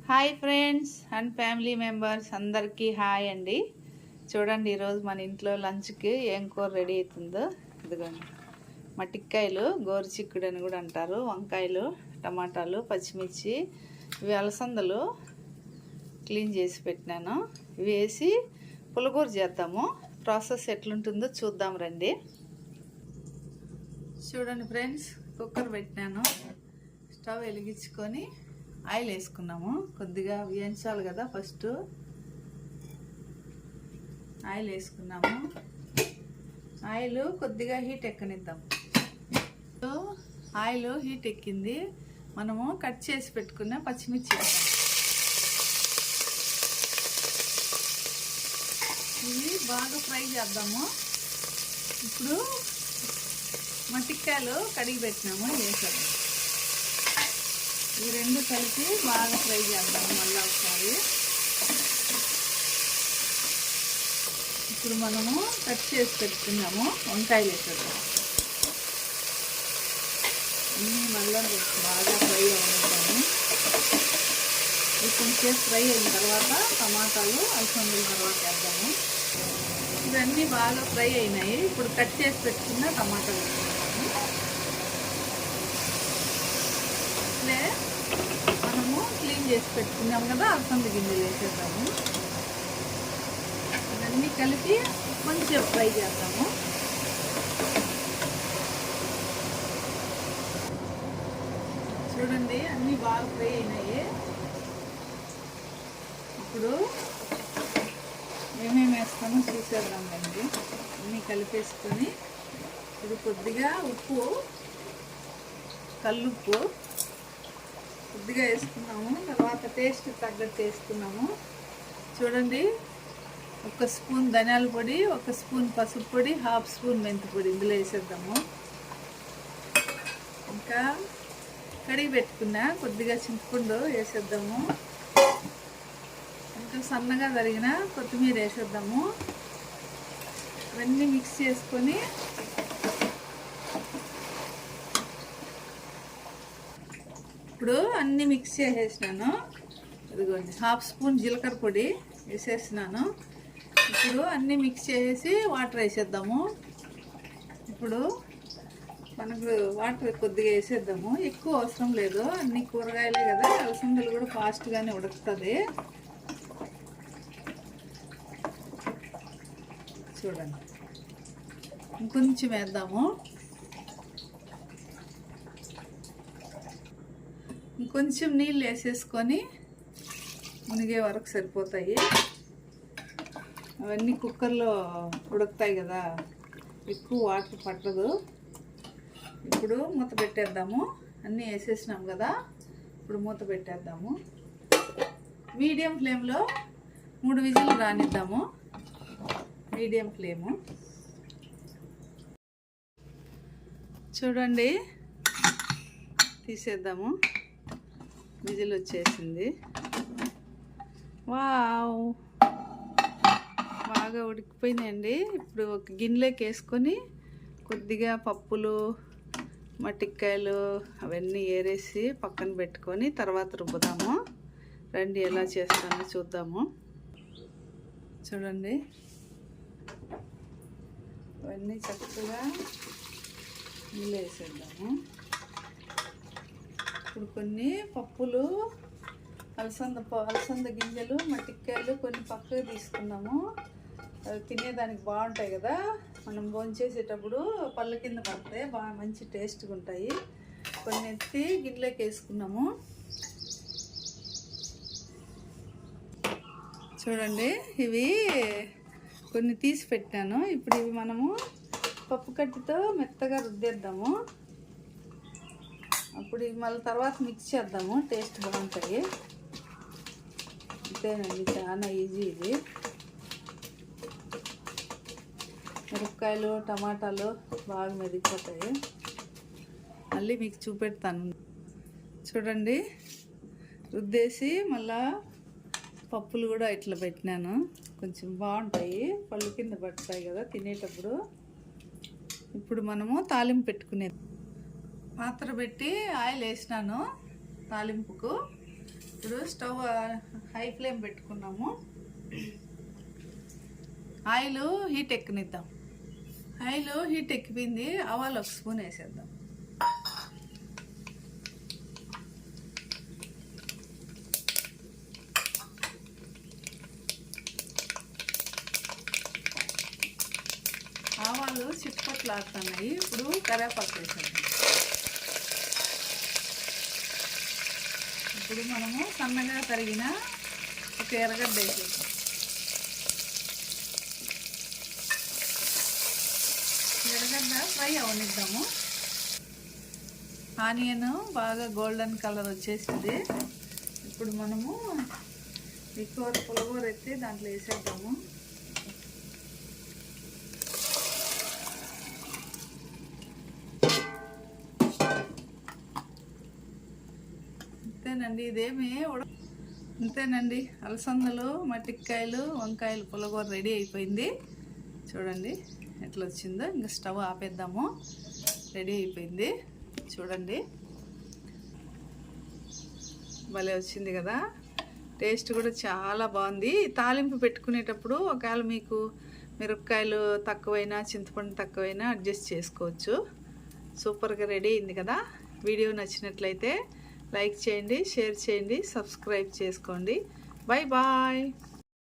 Hi friends and family members అందరికీ hi అండి. చూడండి ఈరోజు మన ఇంట్లో లంచ్కి ఏం కూర రెడీ అవుతుందో. ఇదిగోండి మట్టికాయలు, గోరుచిక్కుడు అని కూడా అంటారు, వంకాయలు, టమాటాలు, పచ్చిమిర్చి, ఇవి అలసందలు క్లీన్ చేసి పెట్టినాను. ఇవి వేసి పులగూర చేద్దాము. ప్రాసెస్ ఎట్లుంటుందో చూద్దాం రండి. చూడండి ఫ్రెండ్స్, కుక్కర్ పెట్టినాను. స్టవ్ వెలిగించుకొని ఆయిల్ వేసుకున్నాము. కొద్దిగా వేయించాలి కదా, ఫస్ట్ ఆయిల్ వేసుకున్నాము. ఆయిల్ కొద్దిగా హీట్ ఎక్కనిద్దాం. ఆయిల్ హీట్ ఎక్కింది. మనము కట్ చేసి పెట్టుకున్న పచ్చిమిర్చి వేద్దాం. ఇవి బాగా ఫ్రై చేద్దాము. ఇప్పుడు మట్టికాయలు కడిగి పెట్టినాము, వేసాము. ఈ రెండు కలిపి బాగా ఫ్రై చేద్దాము. మళ్ళీ ఒకసారి ఇప్పుడు మనము కట్ చేసి పెట్టుకున్నాము వంకాయలు వేసేద్దాం. అన్నీ మళ్ళీ బాగా ఫ్రై అవుతాము. కొంచెం ఫ్రై అయిన తర్వాత టమాటాలు, అలసందల తర్వాత వేద్దాము. ఇవన్నీ బాగా ఫ్రై అయినాయి. ఇప్పుడు కట్ చేసి పెట్టుకున్న టమాటాలు వేసుకుంటాము. ఇట్లే మనము క్లీన్ చేసి పెట్టుకున్నాం కదా, అలసంద గింజలు వేసేద్దాము. ఇవన్నీ కలిపి కొంచెం ఫ్రై చేద్దాము. చూడండి అన్నీ బాగా ఫ్రై అయినాయి. ఇప్పుడు ఏమేమి వేస్తామో చూసేద్దాం అండి. అన్నీ కలిపేసుకొని ఇప్పుడు కొద్దిగా ఉప్పు, కల్లుప్పు కొద్దిగా వేసుకున్నాము. తర్వాత టేస్ట్ తగ్గట్టు వేసుకున్నాము. చూడండి, 1 స్పూన్ ధనియాల పొడి, 1 స్పూన్ పసుపు పొడి, 1/2 స్పూన్ మెంతి పొడి ఇందులో వేసేద్దాము. ఇంకా కడిగి పెట్టుకున్న కొద్దిగా చింతపండు వేసేద్దాము. ఇంకా సన్నగా తరిగిన కొత్తిమీర వేసేద్దాము. ఇవన్నీ మిక్స్ చేసుకొని ఇప్పుడు అన్నీ మిక్స్ చేసేసినాను. ఇదిగోండి 1/2 స్పూన్ జీలకర్ర పొడి వేసేసినాను. ఇప్పుడు అన్నీ మిక్స్ చేసి వాటర్ వేసేద్దాము. ఇప్పుడు మనకు వాటర్ కొద్దిగా వేసేద్దాము, ఎక్కువ అవసరం లేదు. అన్ని కూరగాయలే కదా, అలసందలు కూడా ఫాస్ట్గానే ఉడుకుతుంది. చూడండి, ఇంకొంచెం వేద్దాము. ఇంకొంచెం నీళ్ళు వేసేసుకొని మునిగే వరకు సరిపోతాయి. అవన్నీ కుక్కర్లో ఉడుకుతాయి కదా, ఎక్కువ వాటర్ పట్టదు. ఇప్పుడు మూత పెట్టేద్దాము. అన్నీ వేసేసినాం కదా, ఇప్పుడు మూత పెట్టేద్దాము. మీడియం ఫ్లేమ్లో 3 విజిల్లు రానిద్దాము. Medium flame. చూడండి, తీసేద్దాము. విజిల్ వచ్చేసింది. వావ్, బాగా ఉడికిపోయినాయండి. ఇప్పుడు ఒక గిన్నెలోకి వేసుకొని కొద్దిగా పప్పులు, మట్టికాయలు అవన్నీ ఏరేసి పక్కన పెట్టుకొని తర్వాత రుబ్బుదాము. రండి ఎలా చేస్తానో చూద్దాము. చూడండి, అవన్నీ చక్కగా నీళ్ళు వేసేద్దాము. ఇప్పుడు కొన్ని పప్పులు, అలసంద గింజలు, మట్టికాయలు కొన్ని పక్కకు తీసుకున్నాము. అవి తినేదానికి బాగుంటాయి కదా, మనం భోంచేసేటప్పుడు పళ్ళ కింద పడతాయి, బాగా మంచి టేస్ట్గా ఉంటాయి. కొన్ని ఎత్తి గిన్నెలోకి వేసుకున్నాము. చూడండి, ఇవి కొన్ని తీసి పెట్టాను. ఇప్పుడు ఇవి మనము పప్పు కట్టితో మెత్తగా రుద్దేద్దాము. అప్పుడు ఇవి మళ్ళీ తర్వాత మిక్స్ చేద్దాము, టేస్ట్ బాగుంటాయి. అంతేనండి, చాలా ఈజీ ఇది. మిరపకాయలు, టమాటాలు బాగా మెదిగిపోతాయి. మళ్ళీ మీకు చూపెడతాను. చూడండి, రుద్దేసి మళ్ళా పప్పులు కూడా ఇట్లా పెట్టినాను. కొంచెం బాగుంటాయి, పళ్ళు కింద పడతాయి కదా తినేటప్పుడు. ఇప్పుడు మనము తాలింపు పెట్టుకునేది. పాత్ర పెట్టి ఆయిల్ వేసినాను తాలింపుకు. ఇప్పుడు ఇప్పుడు స్టవ్ హై ఫ్లేమ్ పెట్టుకున్నాము. ఆయిల్ హీట్ ఎక్కనిద్దాం. ఆయిల్ హీట్ ఎక్కిపోయింది. ఆవాలు 1 స్పూన్ వేసేద్దాం. ఆవాలు చిట్పట్లాడుతున్నాయి. ఇప్పుడు కరివేపాకు వేసేద్దాం. ఇప్పుడు మనము సన్నగా తరిగిన ఒక ఎర్రగడ్డ వేసేద్దాం. ఎర్రగడ్డ ఫ్రై అవనిద్దాము. ఆనియన్ బాగా గోల్డెన్ కలర్ వచ్చేసింది. ఇప్పుడు మనము ఈ పులగూర ఎత్తి దాంట్లో వేసేద్దాము. అంతేనండి, ఇదేమి అంతేనండి. అలసందలు, మట్టికాయలు, వంకాయలు పులగూర రెడీ అయిపోయింది. చూడండి ఎట్లా వచ్చిందో. ఇంకా స్టవ్ ఆపేద్దాము. రెడీ అయిపోయింది. చూడండి భలే వచ్చింది కదా. టేస్ట్ కూడా చాలా బాగుంది. తాలింపు పెట్టుకునేటప్పుడు ఒకవేళ మీకు మిరపకాయలు తక్కువైనా చింతపండు తక్కువైనా అడ్జస్ట్ చేసుకోవచ్చు. సూపర్గా రెడీ అయింది కదా. వీడియో నచ్చినట్లయితే లైక్ చేయండి, షేర్ చేయండి, సబ్స్క్రైబ్ చేసుకోండి. Bye bye.